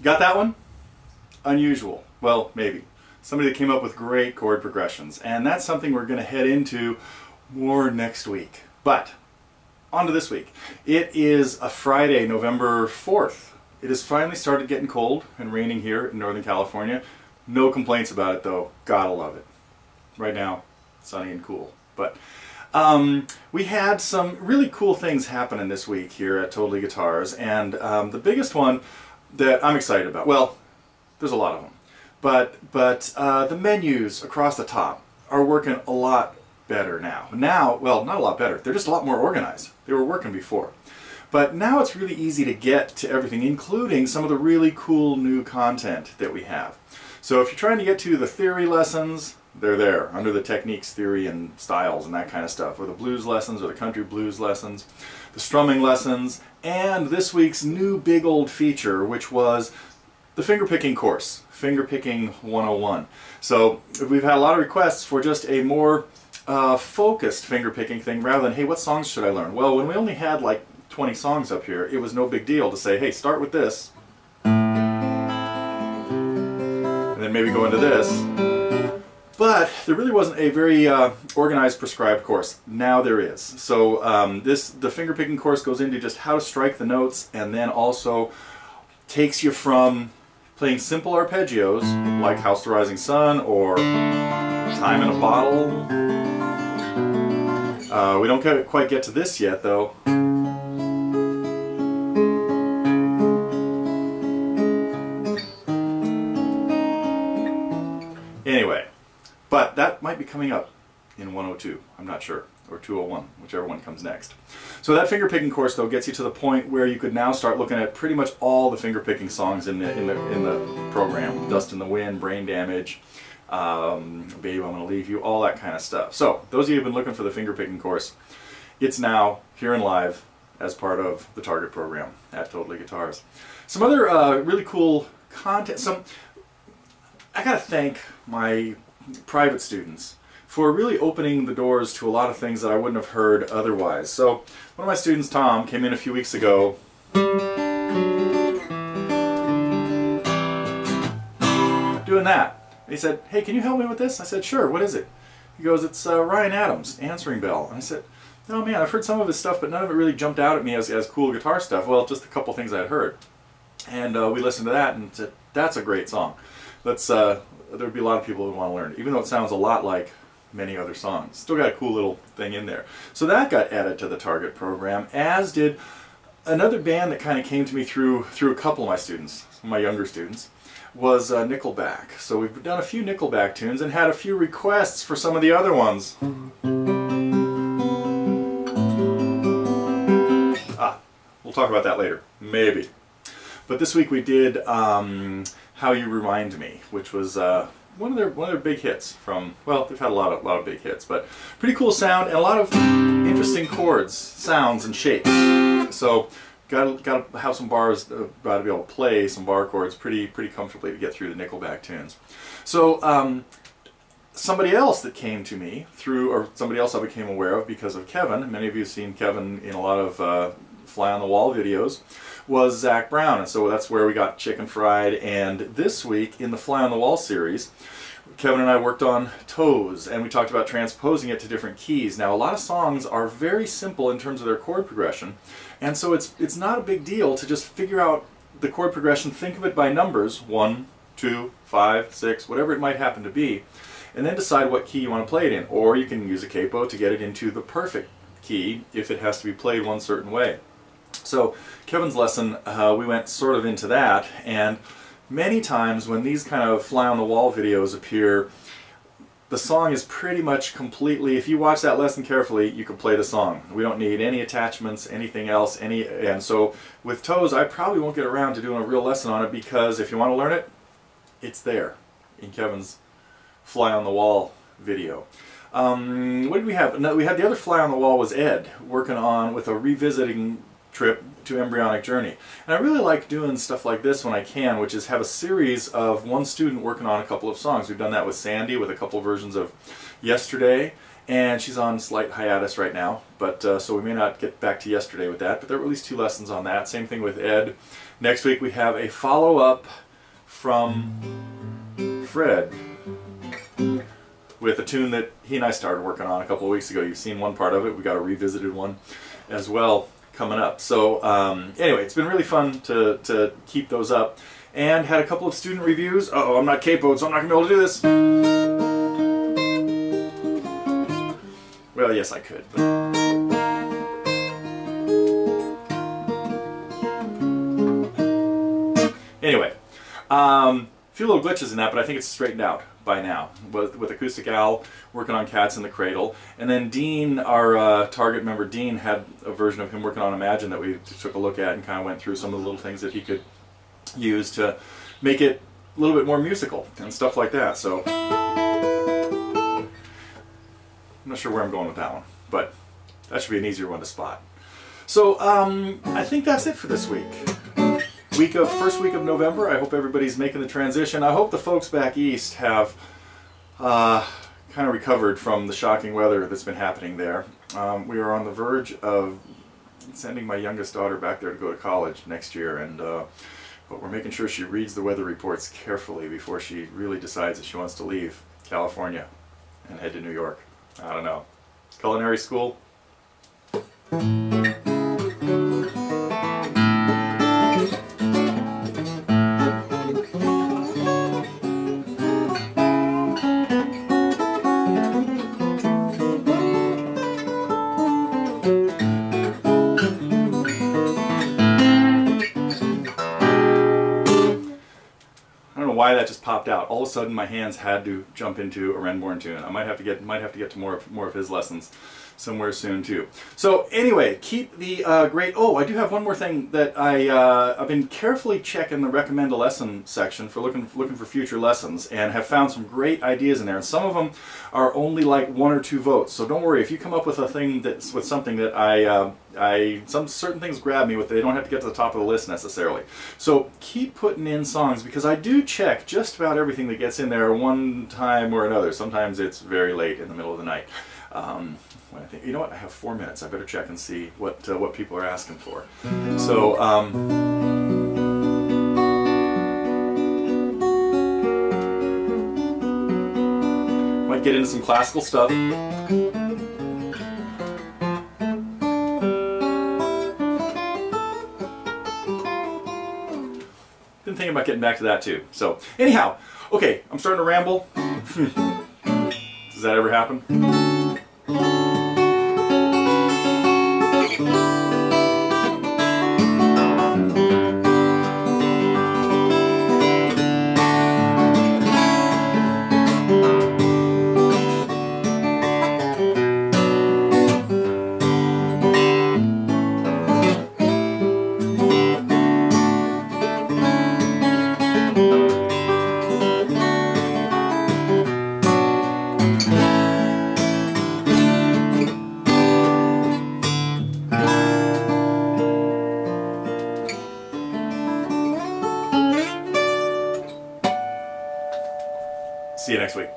Got that one? Unusual. Well, maybe. Somebody that came up with great chord progressions, and that's something we're going to head into more next week. But on to this week. It is a Friday, November 4th. It has finally started getting cold and raining here in Northern California. No complaints about it though. Gotta love it. Right now, sunny and cool. But we had some really cool things happening this week here at Totally Guitars, and the biggest one that I'm excited about, well, there's a lot of them, but the menus across the top are working a lot better now. Well, not a lot better, they're just a lot more organized. They were working before. But now it's really easy to get to everything, including some of the really cool new content that we have. So if you're trying to get to the theory lessons, they're there, under the techniques, theory, and styles, and that kind of stuff, or the blues lessons, or the country blues lessons, the strumming lessons, and this week's new big old feature, which was the fingerpicking course, Fingerpicking 101. So we've had a lot of requests for just a more focused fingerpicking thing, rather than, hey, what songs should I learn? Well, when we only had like 20 songs up here, it was no big deal to say, hey, start with this, and then maybe go into this. But there really wasn't a very organized, prescribed course. Now there is. So the fingerpicking course goes into just how to strike the notes, and then also takes you from playing simple arpeggios, like House the Rising Sun, or Time in a Bottle. We don't quite get to this yet, though. Anyway. But that might be coming up in 102, I'm not sure, or 201, whichever one comes next. So that fingerpicking course, though, gets you to the point where you could now start looking at pretty much all the fingerpicking songs in the program. Dust in the Wind, Brain Damage, Babe, I'm Gonna Leave You, all that kind of stuff. So those of you who've been looking for the fingerpicking course, it's now here and live as part of the Target program at Totally Guitars. Some other really cool content. I gotta thank my private students for really opening the doors to a lot of things that I wouldn't have heard otherwise. So one of my students, Tom, came in a few weeks ago doing that. He said, hey, can you help me with this? I said, sure, what is it? He goes, it's Ryan Adams, Answering Bell. And I said, oh man, I've heard some of his stuff, but none of it really jumped out at me as cool guitar stuff. Well, just a couple things I'd heard. And we listened to that and said, that's a great song. There'd be a lot of people who want to learn it, even though it sounds a lot like many other songs. Still got a cool little thing in there. So that got added to the Target program, as did another band that kind of came to me through a couple of my students, my younger students, was Nickelback. So we've done a few Nickelback tunes and had a few requests for some of the other ones. We'll talk about that later, maybe. But this week we did How You Remind Me, which was one of their big hits from, well, they've had a lot of big hits, but pretty cool sound and a lot of interesting chords, sounds, and shapes. So got to have some bars, got to be able to play some bar chords pretty comfortably to get through the Nickelback tunes. So somebody else that came to me through, or somebody else I became aware of because of Kevin. Many of you have seen Kevin in a lot of Fly on the Wall videos, was Zach Brown, and so that's where we got Chicken Fried. And this week in the Fly on the Wall series, Kevin and I worked on Toes, and we talked about transposing it to different keys. Now, a lot of songs are very simple in terms of their chord progression, and so it's not a big deal to just figure out the chord progression, think of it by numbers, 1, 2, 5, 6, whatever it might happen to be, and then decide what key you want to play it in. Or you can use a capo to get it into the perfect key if it has to be played one certain way. So Kevin's lesson, we went sort of into that, and many times when these kind of Fly on the Wall videos appear, the song is pretty much completely, if you watch that lesson carefully, you can play the song. We don't need any attachments, anything else, and so with Toes, I probably won't get around to doing a real lesson on it, because if you want to learn it, it's there in Kevin's Fly on the Wall video. What did we have? No, we had the other Fly on the Wall was Ed, working on with a revisiting trip to Embryonic Journey. And I really like doing stuff like this when I can, which is have a series of one student working on a couple of songs. We've done that with Sandy with a couple versions of Yesterday, and she's on slight hiatus right now, but so we may not get back to yesterday with that, but there were at least 2 lessons on that. Same thing with Ed. Next week we have a follow-up from Fred with a tune that he and I started working on a couple of weeks ago. You've seen one part of it. We got a revisited one as well coming up. So anyway, it's been really fun to keep those up, and had a couple of student reviews. Uh-oh, I'm not capoed, so I'm not going to be able to do this. Well, yes, I could, but... Anyway, a few little glitches in that, but I think it's straightened out by now. With Acoustic Al working on Cats in the Cradle, and then Dean, our Target member Dean, had a version of him working on Imagine that we took a look at and kind of went through some of the little things that he could use to make it a little bit more musical and stuff like that. So I'm not sure where I'm going with that one, but that should be an easier one to spot. So I think that's it for this week. First week of November. I hope everybody's making the transition. I hope the folks back east have kind of recovered from the shocking weather that's been happening there. We are on the verge of sending my youngest daughter back there to go to college next year, and but we're making sure she reads the weather reports carefully before she really decides that she wants to leave California and head to New York. I don't know. Culinary school? Why that just popped out. All of a sudden my hands had to jump into a Renborn tune. I might have to get to more of his lessons somewhere soon too. So anyway, keep the great... Oh, I do have one more thing that I've been carefully checking the recommend a lesson section for looking for future lessons, and have found some great ideas in there. And some of them are only like 1 or 2 votes. So don't worry if you come up with a thing that's with something that some certain things grab me with. They don't have to get to the top of the list necessarily. So keep putting in songs, because I do check just about everything that gets in there one time or another. Sometimes it's very late in the middle of the night. When I think, you know what, I have 4 minutes. I better check and see what people are asking for. So might get into some classical stuff. Been thinking about getting back to that too. So anyhow, okay, I'm starting to ramble. Does that ever happen? See you next week.